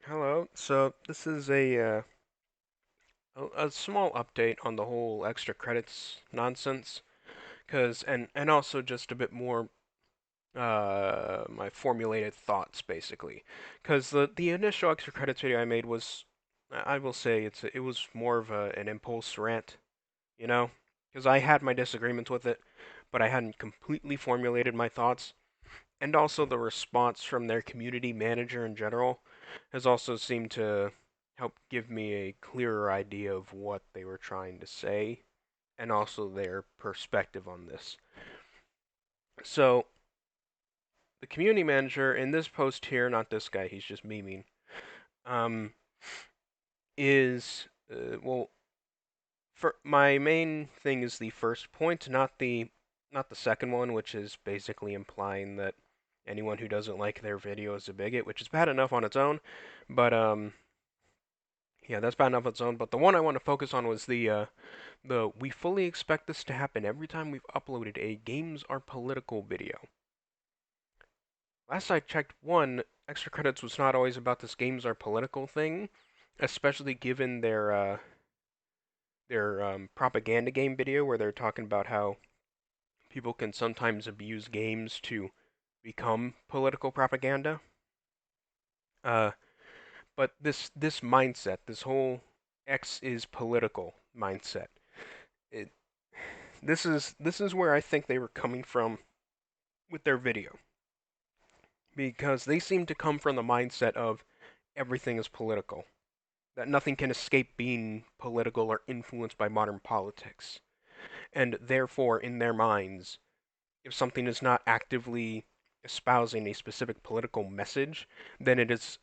Hello. So this is a small update on the whole extra credits nonsense, cause and also just a bit more my formulated thoughts basically, cause the initial extra credits video I made was I will say it was more of an impulse rant, you know, cause I had my disagreements with it, but I hadn't completely formulated my thoughts, and also the response from their community manager in general has also seemed to help give me a clearer idea of what they were trying to say and also their perspective on this. So, the community manager in this post here, not this guy, he's just memeing, um, is, well, for my main thing is the first point, not the second one, which is basically implying that anyone who doesn't like their video is a bigot, which is bad enough on its own, but yeah, that's bad enough on its own. But the one I want to focus on was the we fully expect this to happen every time we've uploaded a games are political video. Last I checked, one, extra credits was not always about this games are political thing, especially given their propaganda game video where they're talking about how people can sometimes abuse games to become political propaganda. Uh, but this mindset, this whole X is political mindset, it, this is where I think they were coming from with their video, because they seem to come from the mindset of everything is political, that nothing can escape being political or influenced by modern politics, and therefore in their minds, if something is not actively espousing a specific political message, then it is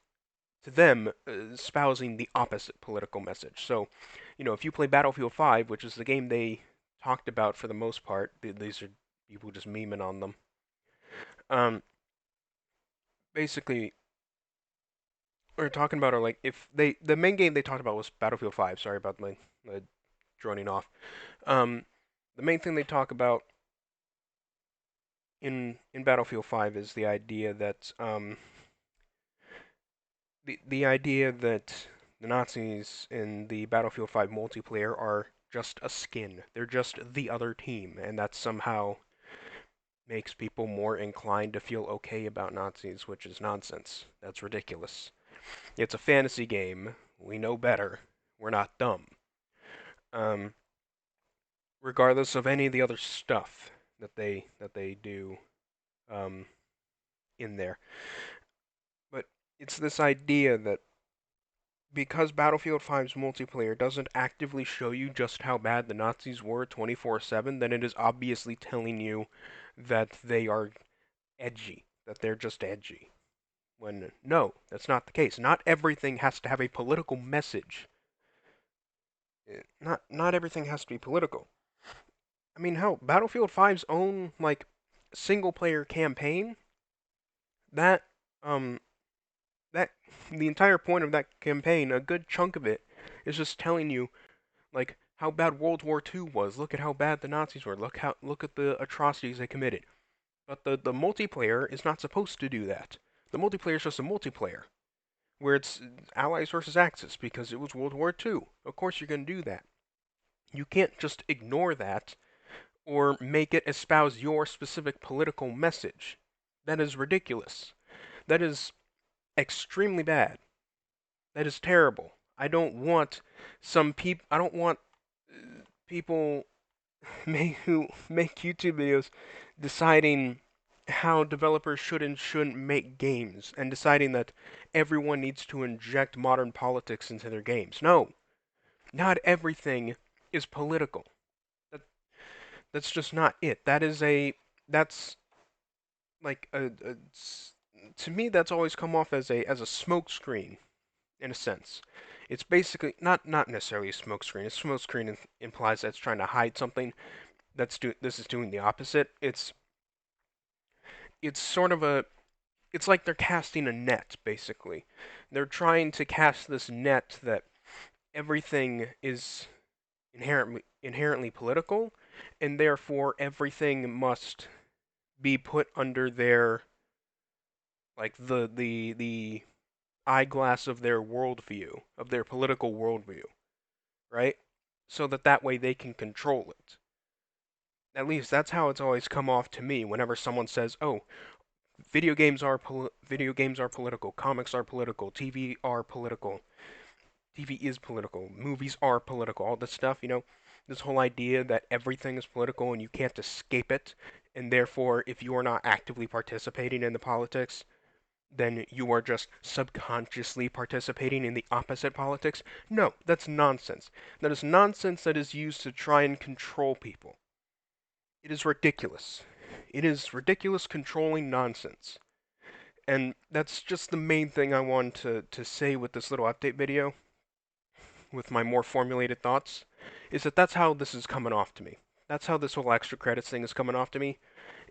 to them espousing the opposite political message. So, if you play Battlefield 5, which is the game they talked about for the most part, these are people just memeing on them. Um, Basically, we're talking about are like if the main game they talked about was Battlefield 5. Sorry about my droning off. Um, the main thing they talk about in Battlefield 5 is the idea that the Nazis in the Battlefield 5 multiplayer are just a skin. They're just the other team, and that somehow makes people more inclined to feel okay about Nazis, which is nonsense. That's ridiculous. It's a fantasy game. We know better. We're not dumb. Um, Regardless of any of the other stuff that they do um, in there. But it's this idea that because Battlefield 5's multiplayer doesn't actively show you just how bad the Nazis were 24/7, then it is obviously telling you that they are edgy, that they're just edgy. When no, that's not the case. Not everything has to have a political message. Not everything has to be political. I mean, hell, Battlefield 5's own like single player campaign, that um that the entire point of that campaign, a good chunk of it is just telling you like how bad World War II was. Look at how bad the Nazis were. Look at the atrocities they committed. But the multiplayer is not supposed to do that. The multiplayer is just a multiplayer where it's Allies versus Axis because it was World War II. Of course you're going to do that. You can't just ignore that or make it espouse your specific political message. That is ridiculous. That is extremely bad. That is terrible. I don't want I don't want people who make YouTube videos deciding how developers should and shouldn't make games and deciding that everyone needs to inject modern politics into their games. No, not everything is political. That, that's just not it. That's like to me that's always come off as a smoke screen in a sense. It's basically not necessarily a smoke screen. A smoke screen implies that it's trying to hide something. This is doing the opposite. It's sort of a it's like they're casting a net basically. They're trying to cast this net that everything is inherently political, and therefore everything must be put under their like the eyeglass of their worldview, of their political worldview, right? So that that way they can control it. At least that's how it's always come off to me whenever someone says, "Oh, video games are political, comics are political, TV are political, TV is political, movies are political, all this stuff, this whole idea that everything is political and you can't escape it, and therefore, if you are not actively participating in the politics, then you are just subconsciously participating in the opposite politics. No, that's nonsense. That is nonsense that is used to try and control people. It is ridiculous. It is ridiculous controlling nonsense. And that's just the main thing I wanted to say with this little update video, with my more formulated thoughts, is that that's how this is coming off to me. That's how this whole extra credits thing is coming off to me,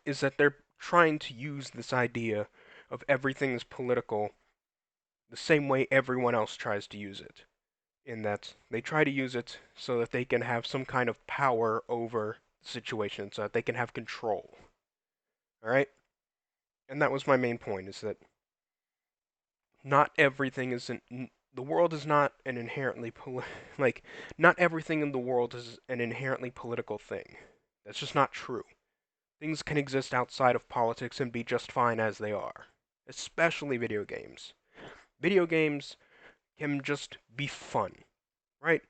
is that they're trying to use this idea of everything is political the same way everyone else tries to use it. In that they try to use it so that they can have some kind of power over the situation, so that they can have control. Alright? And that was my main point, is that not everything is the world is not an inherently like not everything in the world is an inherently political thing. That's just not true. Things can exist outside of politics and be just fine as they are, especially video games. Video games can just be fun, right?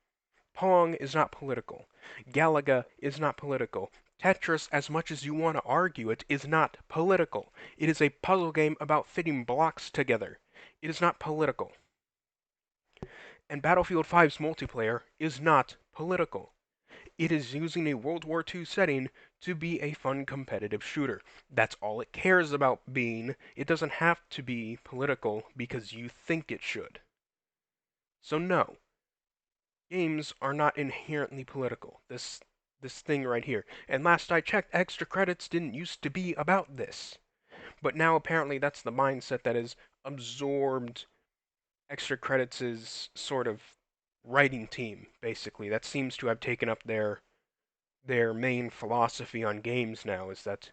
Pong is not political. Galaga is not political. Tetris, as much as you want to argue it, is not political. It is a puzzle game about fitting blocks together. It is not political. And Battlefield 5's multiplayer is not political. It is using a World War II setting to be a fun competitive shooter. That's all it cares about being. It doesn't have to be political because you think it should. So no, games are not inherently political. This thing right here. And last I checked, extra credits didn't used to be about this. But now apparently that's the mindset that is absorbed extra credits' sort of writing team, basically. That seems to have taken up their main philosophy on games now, is that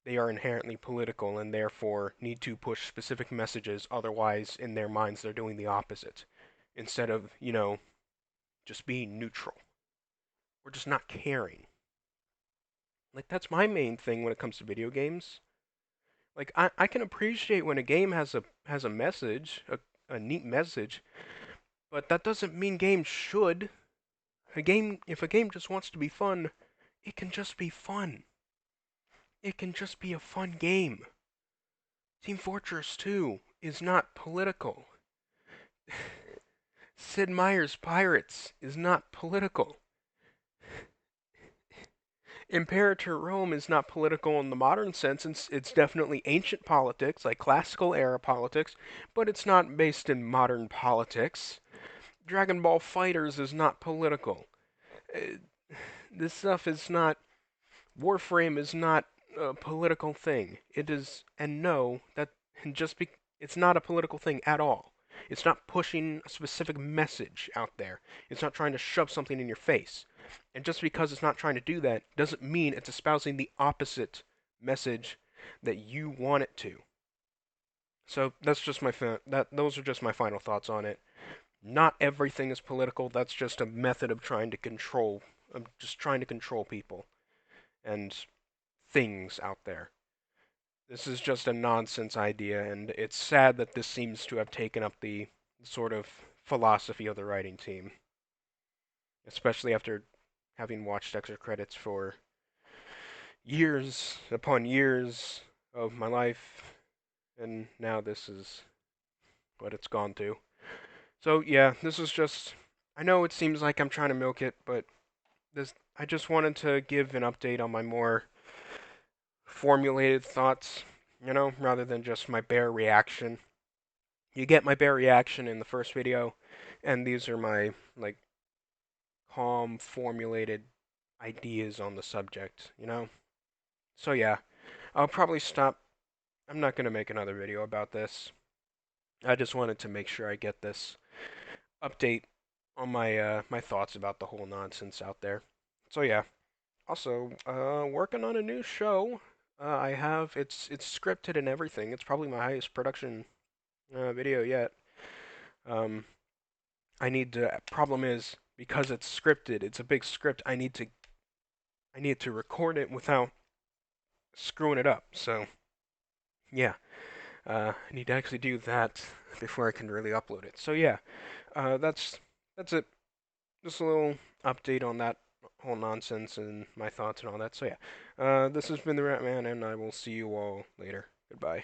they are inherently political and therefore need to push specific messages, otherwise in their minds they're doing the opposite. Instead of, just being neutral. Or just not caring. Like, that's my main thing when it comes to video games. Like, I can appreciate when a game has a message, a neat message, but that doesn't mean games should. If a game just wants to be fun, it can just be fun. It can just be a fun game. Team Fortress 2 is not political. Sid Meier's Pirates is not political. Imperator Rome is not political in the modern sense. It's definitely ancient politics, like classical era politics, but it's not based in modern politics. Dragon Ball Fighters is not political. Uh, this stuff is not. Warframe is not a political thing. It is, and no, that just be, it's not a political thing at all. It's not pushing a specific message out there. It's not trying to shove something in your face. And just because it's not trying to do that doesn't mean it's espousing the opposite message that you want it to. So that's just those are just my final thoughts on it. Not everything is political. That's just a method of trying to control, people and things out there. This is just a nonsense idea, and it's sad that this seems to have taken up the sort of philosophy of the writing team, especially after having watched extra credits for years upon years of my life, and now this is what it's gone to. So yeah, this is just. I know it seems like I'm trying to milk it, but I just wanted to give an update on my more formulated thoughts, rather than just my bare reaction. You get my bare reaction in the first video, and these are my like calm, formulated ideas on the subject. So yeah, I'll probably stop. I'm not gonna make another video about this. I just wanted to make sure I get this update on my thoughts about the whole nonsense out there. So yeah. Also, working on a new show. I have it's scripted and everything. It's probably my highest production video yet. Um, I need to. Problem is because it's scripted, it's a big script. I need to record it without screwing it up. So yeah, I need to actually do that before I can really upload it. So yeah, that's it. Just a little update on that whole nonsense and my thoughts and all that. So yeah, this has been the Rat Man, and I will see you all later. Goodbye.